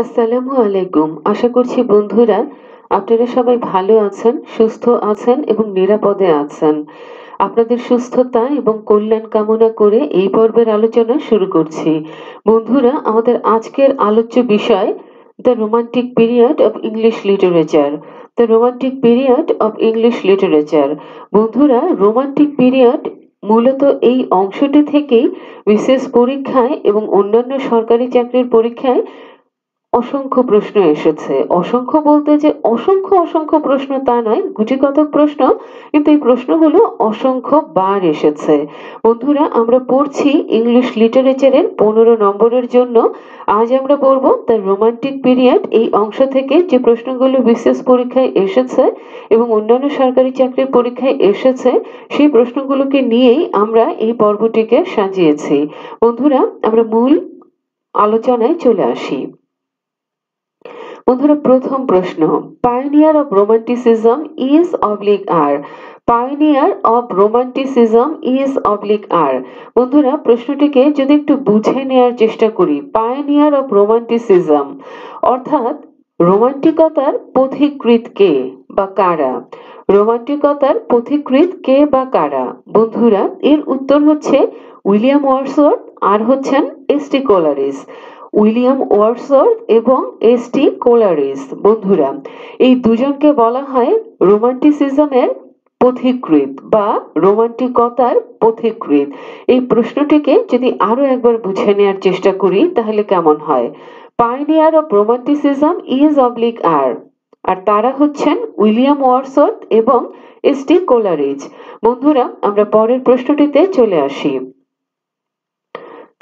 আসসালামু আলাইকুম। আশা করছি বন্ধুরা আপনারা সবাই ভালো আছেন, সুস্থ আছেন এবং নিরাপদে আছেন। আপনাদের সুস্থতা এবং কল্যাণ কামনা করে এই পর্বের আলোচনা শুরু করছি। বন্ধুরা, আমাদের আজকের আলোচ্য বিষয় the romantic period of English literature. The romantic period of English literature. বন্ধুরা, রোমান্টিক পিরিয়ড মূলত এই অংশটি থেকেই বিশেষ পরীক্ষায় এবং অন্যান্য সরকারি চাকরির পরীক্ষায় অসংখ্য প্রশ্ন এসেছে। অসংখ্য বলতে যে অসংখ্য প্রশ্ন তা নয়, গুটিকতক প্রশ্ন, কিন্তু এই প্রশ্নগুলো অসংখ্য বার এসেছে। বন্ধুরা, আমরা পড়ছি ইংলিশ লিটারেচারের 15 নম্বরের জন্য। আজ আমরা পড়ব দ্য রোমান্টিক পিরিয়ড এই অংশ থেকে যে প্রশ্নগুলো বিশেষ পরীক্ষায় এসেছে এবং অন্যান্য সরকারি চাকরির পরীক্ষায় এসেছে, সেই প্রশ্নগুলোকে নিয়েই আমরা এই পর্বটিকে সাজিয়েছি। বন্ধুরা, আমরা মূল আলোচনায় চলে আসি। বন্ধুরা, প্রথম প্রশ্ন, pioneer of romanticism is oblique are. Pioneer of romanticism is oblique are. বন্ধুরা, প্রশ্নটিকে যদি একটু বুঝে নেওয়ার চেষ্টা করি, পায়োনিয়ার অফ রোমান্টিসিজম অর্থাৎ রোমান্টিকতার পথিকৃৎ কে বা কারা। রোমান্টিকতার পথিকৃৎ কে বা কারা? বন্ধুরা, এর উত্তর হচ্ছে উইলিয়াম ওয়ার্ডসওয়ার্থ আর হচ্ছেন এস.টি. কোলারিজ। উইলিয়াম ওয়ার্ডসওয়ার্থ এবং এস.টি. কোলারিজ। বন্ধুরা, এই দুজনকে বলা হয় রোমান্টিসিজমের পথিকৃৎ বা রোমান্টিকতার পথিকৃৎ। এই প্রশ্নটিকে যদি আরো একবার বুঝে নেওয়ার চেষ্টা করি তাহলে কেমন হয়? Pioneer of romanticism is oblique are, আর তারা হচ্ছেন উইলিয়াম ওয়ার্ডসওয়ার্থ এবং এস.টি. কোলারিজ। বন্ধুরা, আমরা পরের প্রশ্নটিতে চলে আসি।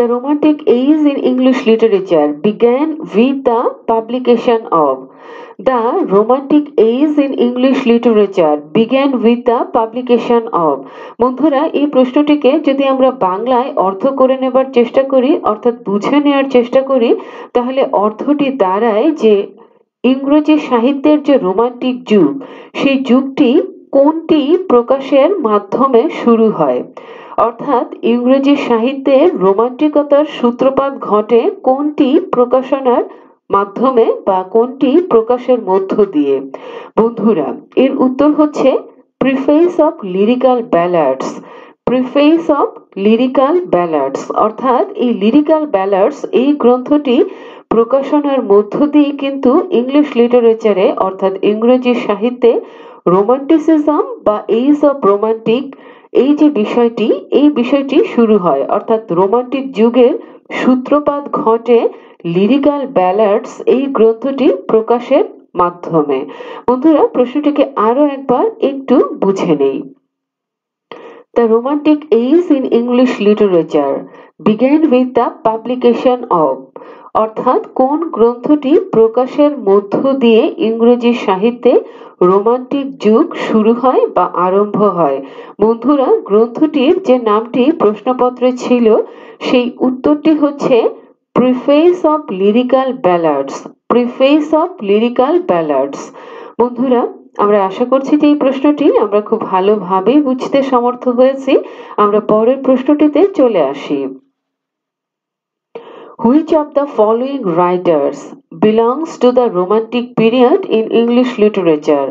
The Romantic age in English literature began with the publication of. The Romantic age in English literature began with the publication of. বন্ধুরা, এই প্রশ্নটিকে যদি আমরা বাংলায় অর্থ করে নেবার চেষ্টা করি, অর্থাৎ বুঝে নেওয়ার চেষ্টা করি, তাহলে অর্থটি দাঁড়ায় যে ইংরেজি সাহিত্যের যে রোমান্টিক যুগ, সেই যুগটি কোনটি প্রকাশের মাধ্যমে শুরু হয়। অর্থাৎ ইংরেজি সাহিত্যের রোমান্টিকতার সূত্রপাত ঘটে কোনটি প্রকাশনার মাধ্যমে বা কোনটি প্রকাশের মধ্য দিয়ে? বন্ধুরা, এর উত্তর হচ্ছে preface of lyrical ব্যালাডস। Preface of lyrical ব্যালাডস অর্থাৎ এই লিরিক্যাল ব্যালাডস এই গ্রন্থটি প্রকাশনার মধ্য দিয়ে কিন্তু ইংলিশ লিটারেচারে অর্থাৎ ইংরেজি সাহিত্যে রোমান্টিসিজম বা এইজ অফ রোমান্টিক এই যে বিষয়টি, এই বিষয়টি শুরু হয়। অর্থাৎ রোমান্টিক যুগের সূত্রপাত ঘটে লিরিক্যাল ব্যালাডস এই গ্রন্থটি প্রকাশের মাধ্যমে। বন্ধুরা, প্রশ্নটিকে আরো একবার একটু বুঝে নেই। The Romantic age in English literature began with the publication of, অর্থাৎ কোন গ্রন্থটি প্রকাশের মধ্য দিয়ে ইংরেজি সাহিত্যে রোমান্টিক যুগ শুরু হয় বা আরম্ভ হয়? বন্ধুরা, গ্রন্থটির যে নামটি প্রশ্নপত্রে ছিল সেই উত্তরটি হচ্ছে preface of lyrical ব্যালাডস। Preface of lyrical ব্যালাডস। বন্ধুরা, আমরা আশা করছি যে এই প্রশ্নটি আমরা খুব ভালোভাবে বুঝতে সমর্থ হয়েছি। আমরা পরের প্রশ্নটিতে চলে আসি। Which of the following writers belongs to the Romantic period in English literature?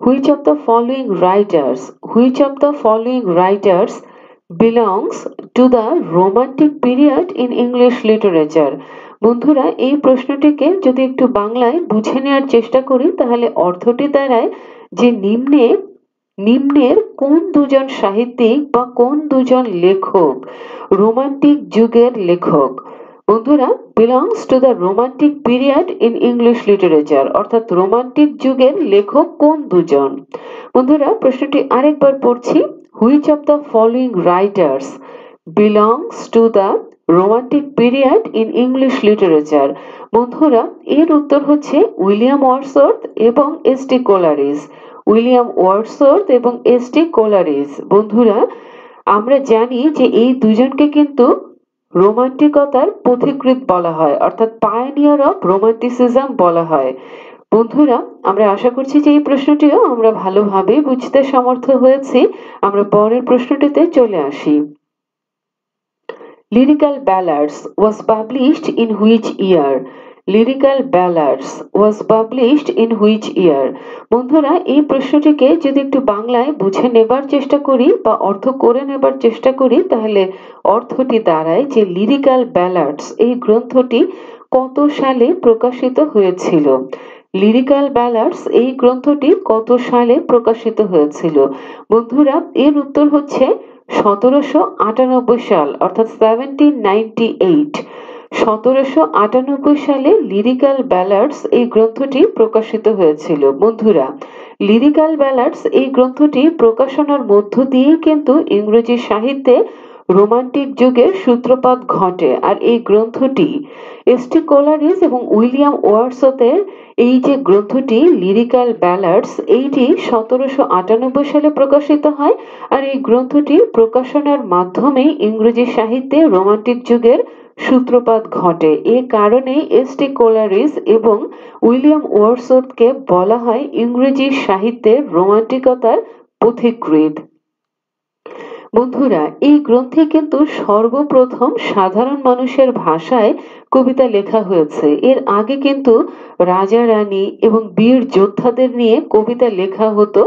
Which of the following writers, which of the following writers belongs to the Romantic period in English literature? বন্ধুরা, এই প্রশ্নটিকে যদি একটু বাংলায় বুঝে নেওয়ার চেষ্টা করি তাহলে অর্থটি দাঁড়ায় যে নিম্নের কোন দুজন সাহিত্যিক বা কোন দুজন লেখক রোমান্টিক যুগের লেখক? বন্ধুরা, belongs to the romantic period in English literature অর্থাৎ রোমান্টিক যুগের লেখক কোন দুজন? বন্ধুরা, প্রশ্নটি আরেকবার পড়ছি। Which of the following writers belongs to the romantic period in English literature? বন্ধুরা, এর উত্তর হচ্ছে উইলিয়াম ওয়ার্ডসওয়ার্থ এবং এস.টি. কোলারিজ। উইলিয়াম ওয়ার্ডসওয়ার্থ এবং এস.টি. কোলারিজ। বন্ধুরা, আমরা জানি যে এই দুজনকে কিন্তু রোমান্টিকতার পথিকৃৎ বলা হয়, অর্থাৎ পায়োনিয়ার অফ রোমান্টিসিজম বলা হয়। বন্ধুরা, আমরা আশা করছি যে এই প্রশ্নটিও আমরা ভালোভাবে বুঝতে সমর্থ হয়েছি। আমরা পরের প্রশ্নটিতে চলে আসি। Lyrical Ballads was published in which year? Lyrical ব্যালাডস was published in which year? বন্ধুরা এই প্রশ্নটিকে যদি একটু বাংলায় বুঝে নেবার চেষ্টা করি বা অর্থ করে নেবার চেষ্টা করি তাহলে অর্থটি দাঁড়ায় যে লিরিক্যাল ব্যালাডস এই গ্রন্থটি কত সালে প্রকাশিত হয়েছিল। লিরিক্যাল ব্যালাডস এই গ্রন্থটি কত সালে প্রকাশিত হয়েছিল? বন্ধুরা এর উত্তর হচ্ছে 1798 সাল, অর্থাৎ 1798। 1798 সালে লিরিক্যাল ব্যালাডস এই গ্রন্থটি প্রকাশিত হয়েছিল। বন্ধুরা লিরিক্যাল ব্যালাডস এই গ্রন্থটি প্রকাশনার মধ্য দিয়েই কিন্তু ইংরেজি সাহিত্যে রোমান্টিক যুগের সূত্রপাত ঘটে। আর এই গ্রন্থটি এস.টি. কোলারিজ এবং উইলিয়াম ওয়ার্ডসওয়ার্থের এই যে গ্রন্থটি লিরিক্যাল ব্যালাডস এইটি 1798 সালে প্রকাশিত হয়। আর এই গ্রন্থটি প্রকাশনার মাধ্যমেই ইংরেজি সাহিত্যে রোমান্টিক যুগের সূত্রপাত ঘটে। এ কারণেই এস.টি. কোলারিজ এবং উইলিয়াম ওয়ার্ডসওয়ার্থকে বলা হয় ইংরেজি সাহিত্যের রোমান্টিকতার পথিকৃৎ। বন্ধুরা এই গ্রন্থে কিন্তু সর্বপ্রথম সাধারণ মানুষের ভাষায় কবিতা লেখা হয়েছে। এর আগে কিন্তু রাজা রানী এবং বীর যোদ্ধাদের নিয়ে কবিতা লেখা হতো।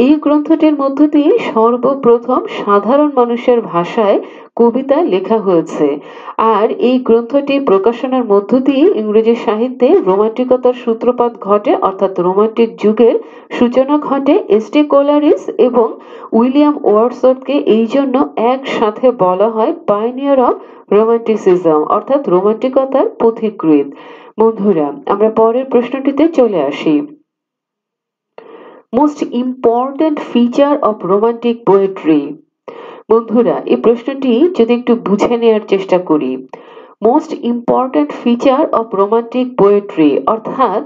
এই গ্রন্থটির মধ্য দিয়ে সর্বপ্রথম সাধারণ মানুষের ভাষায় কবিতা লেখা হয়েছে। আর এই গ্রন্থটি প্রকাশনার মধ্য দিয়ে ইংরেজি সাহিত্যে রোমান্টিকতার সূত্রপাত ঘটে, অর্থাৎ রোমান্টিক যুগের সূচনা ঘটে। এস.টি. কোলারিজ এবং উইলিয়াম ওয়ার্ডসওয়ার্থকে এই জন্য একসাথে বলা হয় পাইনিয়ার অফ রোমান্টিসিজম, অর্থাৎ রোমান্টিকতার পথিকৃৎ। বন্ধুরা আমরা পরের প্রশ্নটিতে চলে আসি। Most important feature of romantic poetry. বন্ধুরা এই প্রশ্নটি যদি একটু বুঝে নেওয়ার চেষ্টা করি, most important feature of romantic poetry অর্থাৎ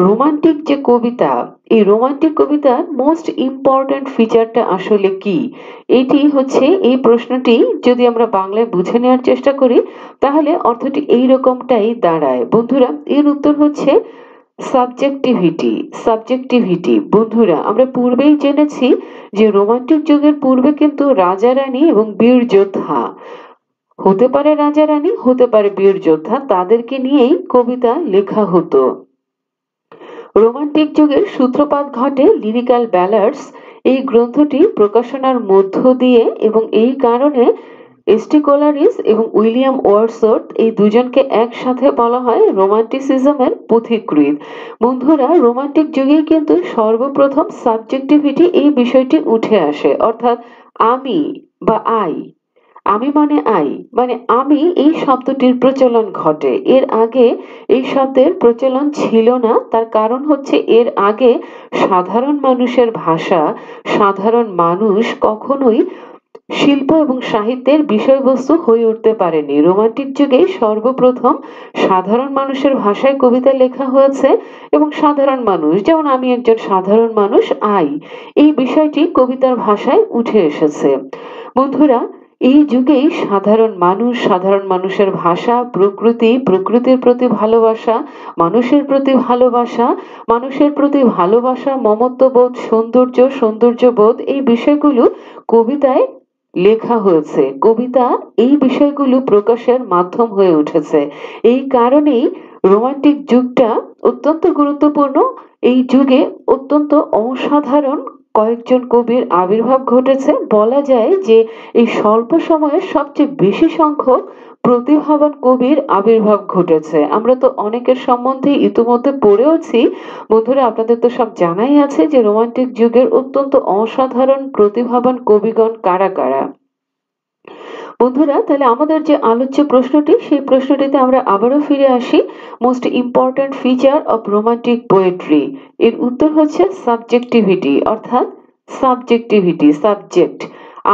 রোমান্টিক যে কবিতা, এই রোমান্টিক কবিতার মোস্ট ইম্পর্টেন্ট ফিচারটা আসলে কি? এটি হচ্ছে এই প্রশ্নটি যদি আমরা বাংলায় বুঝে নেওয়ার চেষ্টা করি তাহলে অর্থটি এই রকমটাই দাঁড়ায়। বন্ধুরা এর উত্তর হচ্ছে সাবজেক্টিভিটি। সাবজেক্টিভিটি বন্ধুরা আমরা পূর্বেই জেনেছি যে রোমান্টিক যুগের পূর্বে কিন্তু রাজা রানী এবং বীর যোদ্ধা, হতে পারে রাজা রানী হতে পারে বীর যোদ্ধা, তাদেরকে নিয়েই কবিতা লেখা হতো। রোমান্টিক যুগের সূত্রপাত ঘটে লিরিক্যাল ব্যালাডস এই গ্রন্থটি প্রকাশনার মধ্য দিয়ে এবং এই কারণে এস.টি. কোলারিজ এবং উইলিয়াম ওয়ার্ডসওয়ার্থ এই দুজনকে একসাথে বলা হয় রোমান্টিসিজমের পথিকৃৎ। বন্ধুরা রোমান্টিক যুগেই কিন্তু সর্বপ্রথম সাবজেক্টিভিটি এই বিষয়টি উঠে আসে, অর্থাৎ আমি বা আই, আমি মানে আই মানে আমি এই শব্দটির প্রচলন ঘটে। এর আগে এই শব্দের প্রচলন ছিল না, তার কারণ হচ্ছে এর আগে সাধারণ মানুষের ভাষা, সাধারণ মানুষ কখনোই শিল্প এবং সাহিত্যের বিষয়বস্তু হয়ে উঠতে পারেনি। রোমান্টিক যুগে সর্বপ্রথম সাধারণ মানুষের ভাষায় কবিতা লেখা হয়েছে এবং সাধারণ মানুষ, যেমন আমি একজন সাধারণ মানুষ আই, এই বিষয়টি কবিতার ভাষায় উঠে এসেছে। বন্ধুরা এই যুগেই সাধারণ মানুষ, সাধারণ মানুষের ভাষা, প্রকৃতি, প্রকৃতির প্রতি ভালোবাসা, মানুষের প্রতি ভালোবাসা, মানুষের প্রতি ভালোবাসা, মমত্ববোধ, সৌন্দর্য, সৌন্দর্যবোধ এই বিষয়গুলো কবিতায় লেখা হয়েছে। কবিতা এই বিষয়গুলো প্রকাশের মাধ্যম হয়ে উঠেছে। এই কারণেই রোমান্টিক যুগটা অত্যন্ত গুরুত্বপূর্ণ। এই যুগে অত্যন্ত অসাধারণ কয়েকজন কবির আবির্ভাব ঘটেছে। বলা যায় যে এই স্বল্প সময়ে সবচেয়ে বেশি সংখ্যক প্রতিভাবান কবির আবির্ভাব ঘটেছে। আমরা তো অনেকের সম্বন্ধে ইতিমধ্যে পড়েওছি। বন্ধুরা আপনাদের তো সব জানাই আছে যে রোমান্টিক যুগের অত্যন্ত অসাধারণ প্রতিভাবান কবিগণ কারা কারা। বন্ধুরা তাহলে আমাদের যে আলোচ্য প্রশ্নটি, সেই প্রশ্নটিতে আমরা আবারও ফিরে আসি। Most important feature of romantic poetry, এর উত্তর হচ্ছে সাবজেক্টিভিটি, অর্থাৎ সাবজেক্টিভিটি সাবজেক্ট,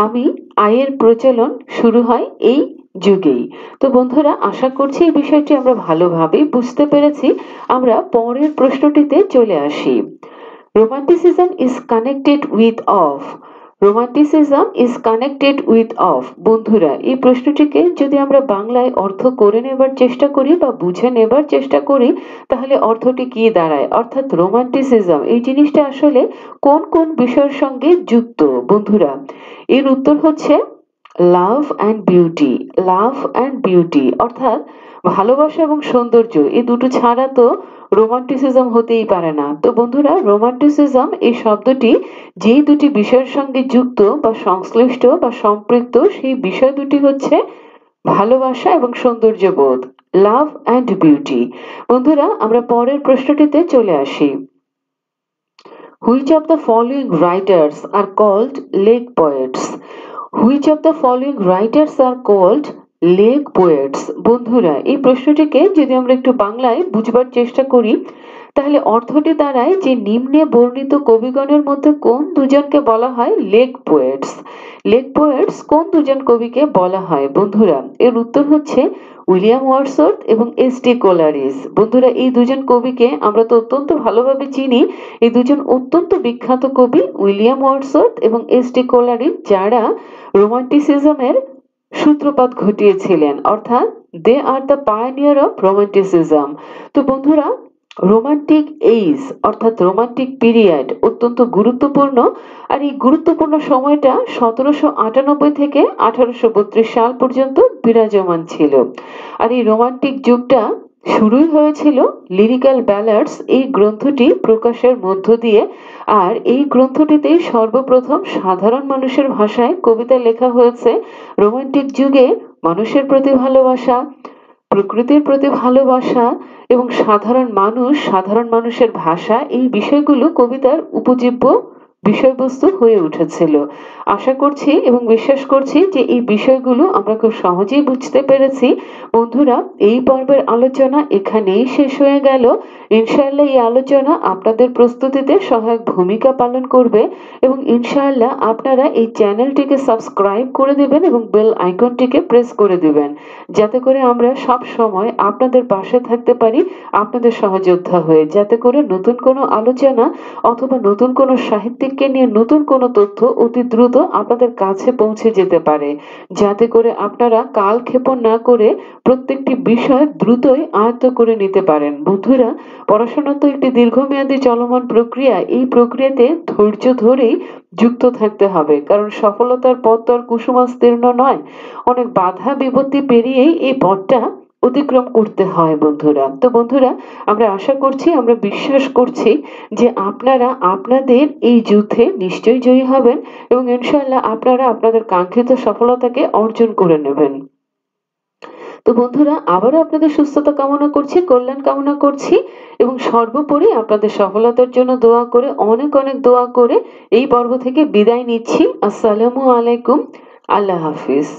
আমি আয়ের প্রচলন শুরু হয় এই যুগেই। তো বন্ধুরা আশা করছি এই বিষয়টি আমরা ভালোভাবে বুঝতে পেরেছি। আমরা পরের প্রশ্নটিতে চলে আসি। Romanticism is connected with of, romanticism is connected with of. বন্ধুরা এই প্রশ্নটিকে যদি আমরা বাংলায় অর্থ করে নেবার চেষ্টা করি বা বুঝে নেবার চেষ্টা করি তাহলে অর্থটি কি দাঁড়ায়, অর্থাৎ রোমান্টিসিজম এই জিনিসটা আসলে কোন কোন বিষয়ের সঙ্গে যুক্ত। বন্ধুরা এর উত্তর হচ্ছে love and beauty. Love and beauty অর্থাৎ ভালোবাসা এবং সৌন্দর্য এই দুটো ছাড়া তো রোমান্টিসিজম হতেই পারে না। তো বন্ধুরা, রোমান্টিসিজম এই শব্দটি যেই দুটি বিষয়ের সঙ্গে যুক্ত বা সংশ্লিষ্ট বা সম্পৃক্ত, সেই বিষয় দুটি হচ্ছে ভালোবাসা এবং সৌন্দর্যবোধ, লাভ অ্যান্ড বিউটি। বন্ধুরা, আমরা পরের প্রশ্নটিতে চলে আসি। Which of the following writers are called lake poets? Which of the following writers are called lake poets? বন্ধুরা, এই প্রশ্নটিকে যদি আমরা একটু বাংলায় বুঝবার চেষ্টা করি, তাহলে অর্থটি দাঁড়ায় যে নিম্নে বর্ণিত কবিগণের মধ্যে কোন দুজনকে বলা হয় লেক পোয়েটস। লেক পোয়েটস কোন দুজন কবিকে বলা হয়? বন্ধুরা, এর উত্তর হচ্ছে উইলিয়াম ওয়ার্ডসওয়ার্থ এবং এস.টি. কোলারিস। বন্ধুরা, এই দুজন কবিকে আমরা তো অত্যন্ত ভালোভাবে চিনি। এই দুজন অত্যন্ত বিখ্যাত কবি, উইলিয়াম ওয়ার্ডসওয়ার্থ এবং এস.টি. কোলারিস, যারা রোমান্টিসিজমের সূত্রপাত ঘটিয়েছিলেন, অর্থাৎ they are the pioneer of romanticism. তো বন্ধুরা, রোমান্টিক এইজ অর্থাৎ রোমান্টিক পিরিয়ড অত্যন্ত গুরুত্বপূর্ণ। আর এই গুরুত্বপূর্ণ সময়টা 1798 থেকে 1832 সাল পর্যন্ত বিরাজমান ছিল। আর এই রোমান্টিক যুগটা শুরুই হয়েছিল লিরিক্যাল ব্যালাডস এই গ্রন্থটি প্রকাশের মধ্য দিয়ে। আর এই গ্রন্থটিতেই সর্বপ্রথম সাধারণ মানুষের ভাষায় কবিতা লেখা হয়েছে। রোমান্টিক যুগে মানুষের প্রতি ভালোবাসা, প্রকৃতির প্রতি ভালোবাসা এবং সাধারণ মানুষের ভাষা, এই বিষয়গুলো কবিতার উপজীব্য বিষয়বস্তু হয়ে উঠেছিল। আশা করছি এবং বিশ্বাস করছি যে এই বিষয়গুলো আমরা খুব সহজেই বুঝতে পেরেছি। বন্ধুরা, এই পর্বের আলোচনা এখানেই শেষ হয়ে গেল। ইনশাআল্লাহ এই আলোচনা আপনাদের প্রস্তুতিতে সহায়ক ভূমিকা পালন করবে এবং ইনশাআল্লাহ আপনারা এই চ্যানেলটিকে সাবস্ক্রাইব করে দেবেন এবং বেল আইকনটিকে প্রেস করে দেবেন, যাতে করে আমরা সব সময় আপনাদের পাশে থাকতে পারি, আপনাদের সহযোদ্ধা হয়ে, যাতে করে নতুন কোনো আলোচনা অথবা নতুন কোনো সাহিত্যিককে নিয়ে নতুন কোনো তথ্য অতি দ্রুত আপনাদের কাছে পৌঁছে যেতে পারে, যাতে করে আপনারা কালক্ষেপণ না করে প্রত্যেকটি বিষয় দ্রুতই আয়ত্ত করে নিতে পারেন। বন্ধুরা, পড়াশোনা তো একটি দীর্ঘমেয়াদী চলমান প্রক্রিয়া। এই প্রক্রিয়াতে ধৈর্য ধরেই যুক্ত থাকতে হবে, কারণ সফলতার পথ তো আর কুসুমাস্তীর্ণ নয়। অনেক বাধা বিপত্তি পেরিয়েই এই পথটা অতিক্রম করতে হয় বন্ধুরা। তো বন্ধুরা, আমরা আশা করছি, আমরা বিশ্বাস করছি যে আপনারা আপনাদের এই যুদ্ধে নিশ্চয়ই জয়ী হবেন এবং ইনশাআল্লাহ আপনারা আপনাদের কাঙ্ক্ষিত সফলতাকে অর্জন করে নেবেন। তো বন্ধুরা, আবারও আপনাদের সুস্থতা কামনা করছি, কল্যাণ কামনা করছি এবং সর্বোপরি আপনাদের সফলতার জন্য দোয়া করে, অনেক অনেক দোয়া করে এই পর্ব থেকে বিদায় নিচ্ছি। আসসালামু আলাইকুম। আল্লাহ হাফিজ।